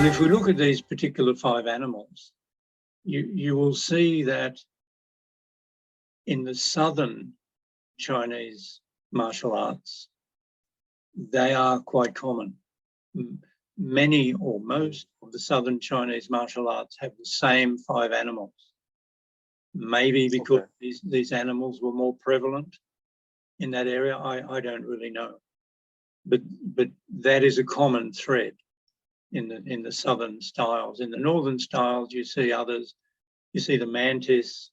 And if we look at these particular 5 animals, you will see that in the southern Chinese martial arts, they are quite common. Many or most of the southern Chinese martial arts have the same 5 animals. Maybe because these animals were more prevalent in that area, I don't really know. But that is a common thread in the southern styles. In the northern styles, you see others. You see the mantis.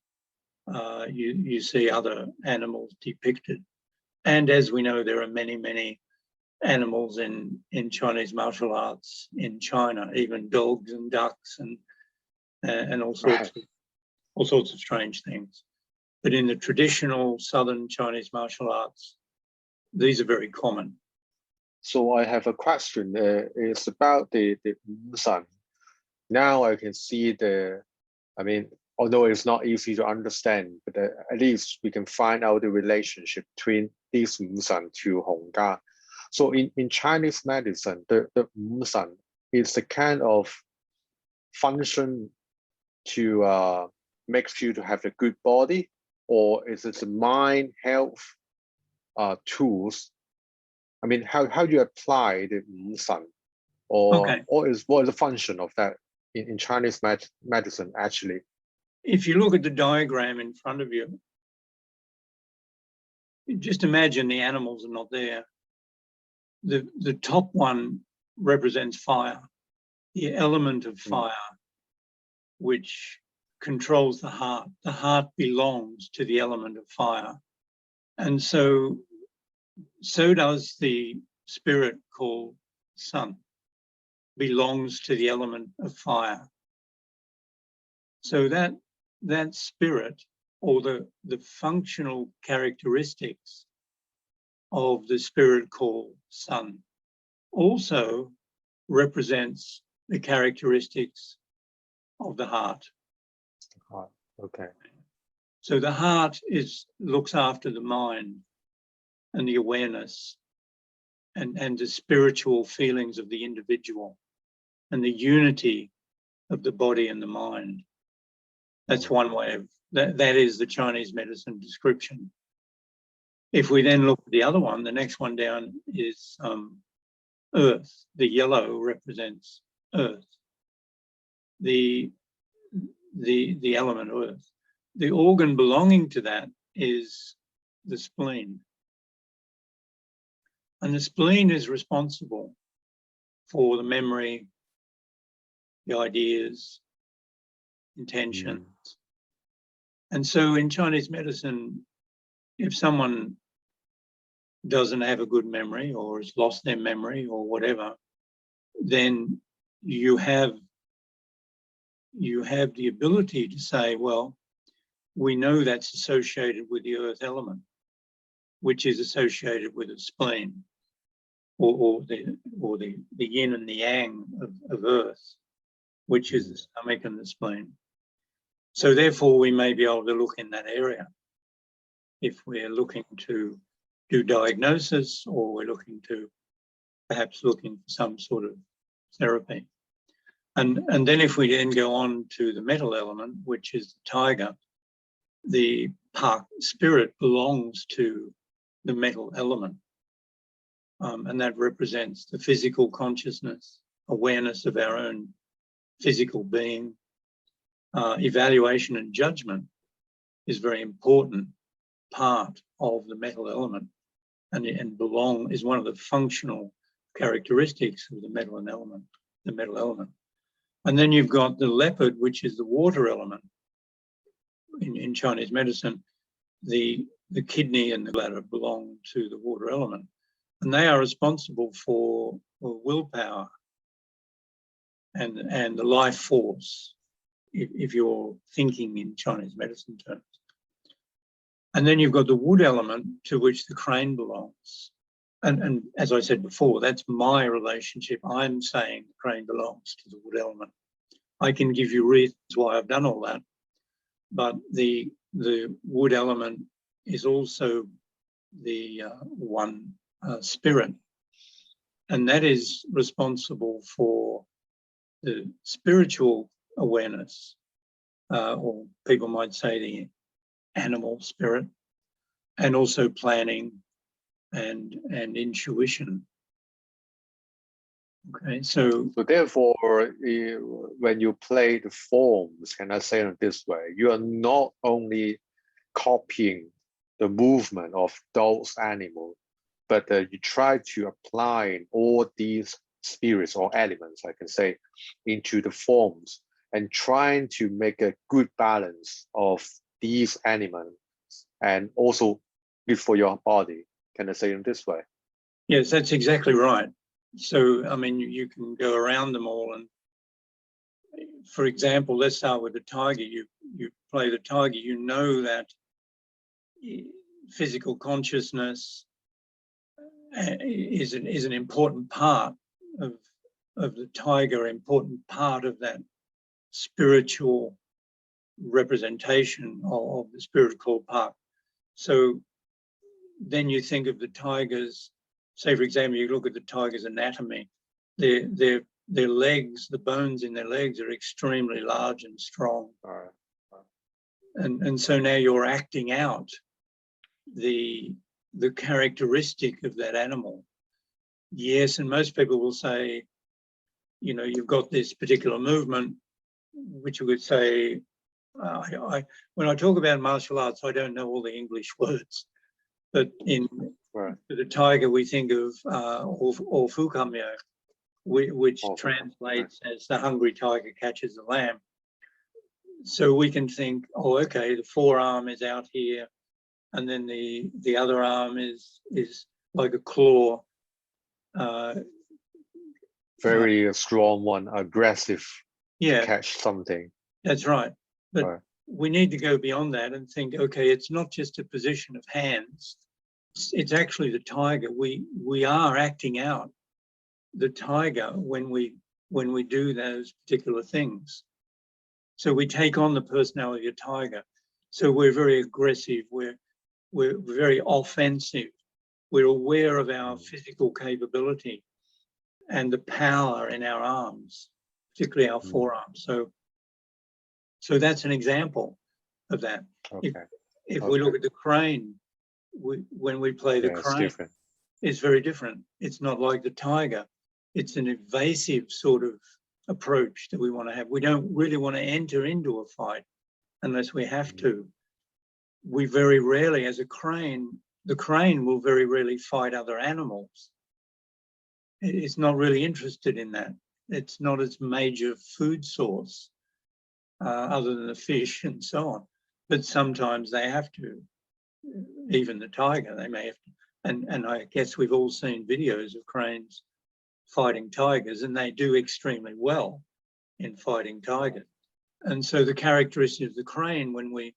You see other animals depicted. And as we know, there are many animals in Chinese martial arts in China, even dogs and ducks and all sorts of strange things. But in the traditional southern Chinese martial arts, these are very common. So I have a question. It's about the San. Now I can see although it's not easy to understand, but at least we can find out the relationship between these San to Hung Gar. So in Chinese medicine, the San is the kind of function to make you to have a good body, or is it the mind health tools? I mean, how do you apply the San, or what is the function of that in Chinese medicine actually? If you look at the diagram in front of you, just imagine the animals are not there. The top one represents fire, the element of fire, which controls the heart. The heart belongs to the element of fire. And so does the spirit called Sun, belongs to the element of fire. So that spirit, or the functional characteristics of the spirit called Sun, also represents the characteristics of the heart. Okay. So the heart looks after the mind and the awareness and the spiritual feelings of the individual and the unity of the body and the mind. That's one way of that is the Chinese medicine description. If we then look at the other one, the next one down is earth. The yellow represents earth, the element earth. The organ belonging to that is the spleen. And the spleen is responsible for the memory, the ideas, intentions. And so in Chinese medicine, if someone doesn't have a good memory or has lost their memory or whatever, then you have the ability to say, well, we know that's associated with the earth element, which is associated with a spleen, or the yin and the yang of earth, which is the stomach and the spleen. So therefore, we may be able to look in that area if we're looking to do diagnosis, or we're perhaps looking for some sort of therapy. And then if we then go on to the metal element, which is the tiger, the spirit belongs to the metal element. And that represents the physical consciousness, awareness of our own physical being. Evaluation and judgment is a very important part of the metal element, and is one of the functional characteristics of the metal element. And then you've got the leopard, which is the water element. In Chinese medicine, the kidney and the bladder belong to the water element, and they are responsible for willpower and the life force, if you're thinking in Chinese medicine terms. And then you've got the wood element, to which the crane belongs. And as I said before, that's my relationship. I'm saying the crane belongs to the wood element. I can give you reasons why I've done all that, but the wood element is also the one spirit, and that is responsible for the spiritual awareness, or people might say the animal spirit, and also planning and intuition. Okay, so therefore, when you play the forms, can I say it this way, you are not only copying the movement of those animals, but you try to apply all these spirits or elements, I can say, into the forms and trying to make a good balance of these animals and also good for your body. Can I say it this way? yes, that's exactly right. So, I mean, you can go around them all. And for example, let's start with the tiger. You play the tiger, you know that physical consciousness is an important part of the tiger, important part of that spiritual representation of the spiritual part. So then you think of the tigers, say for example, you look at the tiger's anatomy, their legs, the bones in their legs are extremely large and strong. And so now you're acting out the characteristic of that animal. Yes, and most people will say, you know, you've got this particular movement, which you would say, when I talk about martial arts, I don't know all the English words, but in the tiger, we think of or fukamyo, which translates as the hungry tiger catches the lamb. So we can think, oh, okay, the forearm is out here, and then the other arm is like a claw. Very strong one, aggressive. Yeah, to catch something. That's right. But we need to go beyond that and think, okay, it's not just a position of hands. It's actually the tiger. We are acting out the tiger when we do those particular things. So we take on the personality of tiger. So we're very aggressive. We're very offensive. We're aware of our physical capability and the power in our arms, particularly our forearms. So that's an example of that. Okay. If we look at the crane, when we play the crane, it's very different. It's not like the tiger. It's an evasive sort of approach that we want to have. We don't really want to enter into a fight unless we have to. We very rarely, as a crane, the crane will very rarely fight other animals. It's not really interested in that. It's not its major food source, other than the fish and so on. But sometimes they have to. Even the tiger, they may have to. And I guess we've all seen videos of cranes fighting tigers, and they do extremely well in fighting tigers. And so the characteristic of the crane, when we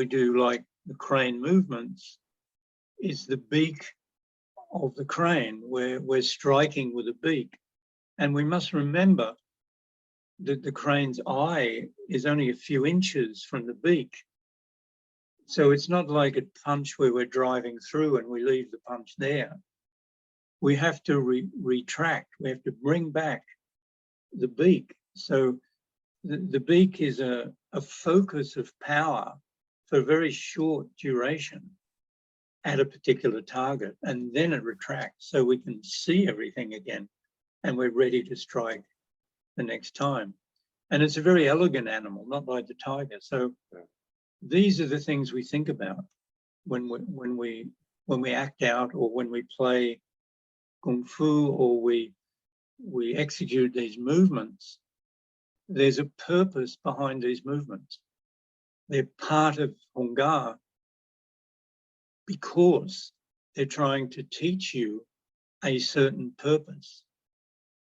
do like the crane movements, is the beak of the crane. We're striking with a beak. And we must remember that the crane's eye is only a few inches from the beak. So it's not like a punch where we're driving through and we leave the punch there. We have to retract. We have to bring back the beak. So the beak is a focus of power for a very short duration at a particular target, and then it retracts so we can see everything again and we're ready to strike the next time. And it's a very elegant animal, not like the tiger. So these are the things we think about when we act out, or when we play kung fu, or we execute these movements. There's a purpose behind these movements. They're part of Hung Gar because they're trying to teach you a certain purpose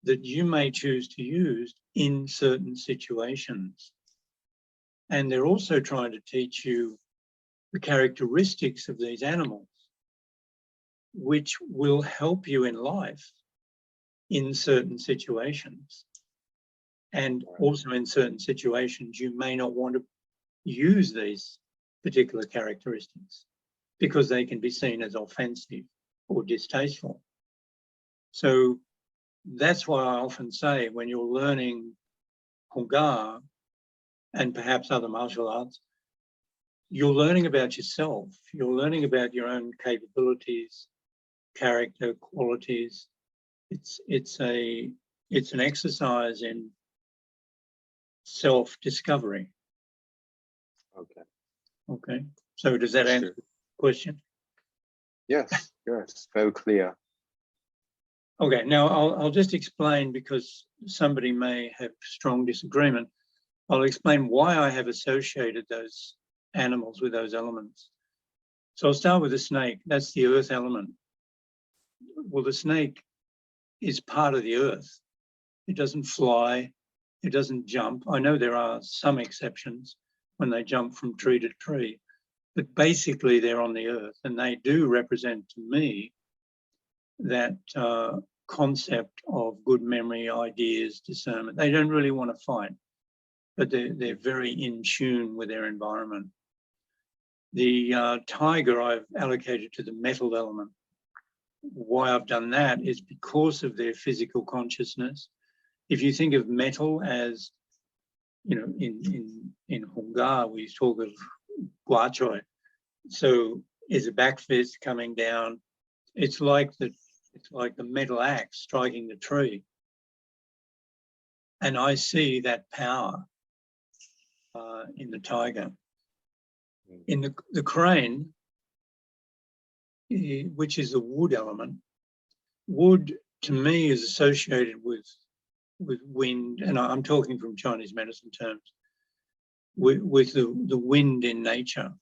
that you may choose to use in certain situations. And they're also trying to teach you the characteristics of these animals, which will help you in life in certain situations. And also in certain situations, you may not want to use these particular characteristics because they can be seen as offensive or distasteful. So that's why I often say when you're learning Hung Gar and perhaps other martial arts, you're learning about yourself. You're learning about your own capabilities, character, qualities. It's an exercise in self-discovery. Okay. Okay. So does that answer the question? Yes, yes, very clear. Okay, now I'll just explain, because somebody may have strong disagreement. I'll explain why I have associated those animals with those elements. So I'll start with the snake. That's the earth element. Well, the snake is part of the earth. It doesn't fly. It doesn't jump. I know there are some exceptions when they jump from tree to tree, but basically they're on the earth, and they do represent to me that concept of good memory, ideas, discernment. They don't really want to fight, but they're very in tune with their environment. The tiger I've allocated to the metal element. Why I've done that is because of their physical consciousness. If you think of metal as, you know, in Hung Gar, we talk of gua choi. So is a back fist coming down. It's like the metal axe striking the tree. And I see that power in the tiger. In the crane, which is a wood element, wood to me is associated with wind, and I'm talking from Chinese medicine terms, with the wind in nature.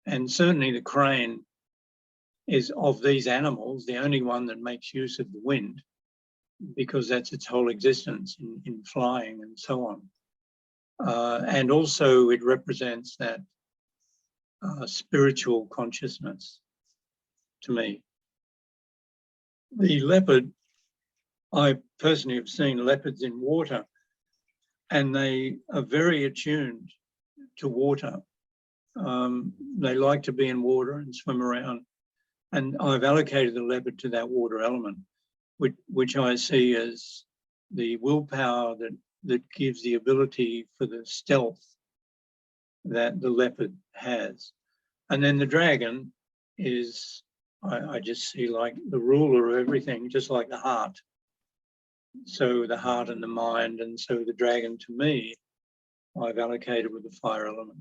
And certainly the crane is, of these animals, the only one that makes use of the wind, because that's its whole existence in flying and so on. And also it represents that spiritual consciousness to me. The leopard, I personally have seen leopards in water, and they are very attuned to water. They like to be in water and swim around. And I've allocated the leopard to that water element, which I see as the willpower that gives the ability for the stealth that the leopard has. And then the dragon is, I just see like the ruler of everything, just like the heart. So the heart and the mind, and so the dragon to me, I've allocated with the fire element.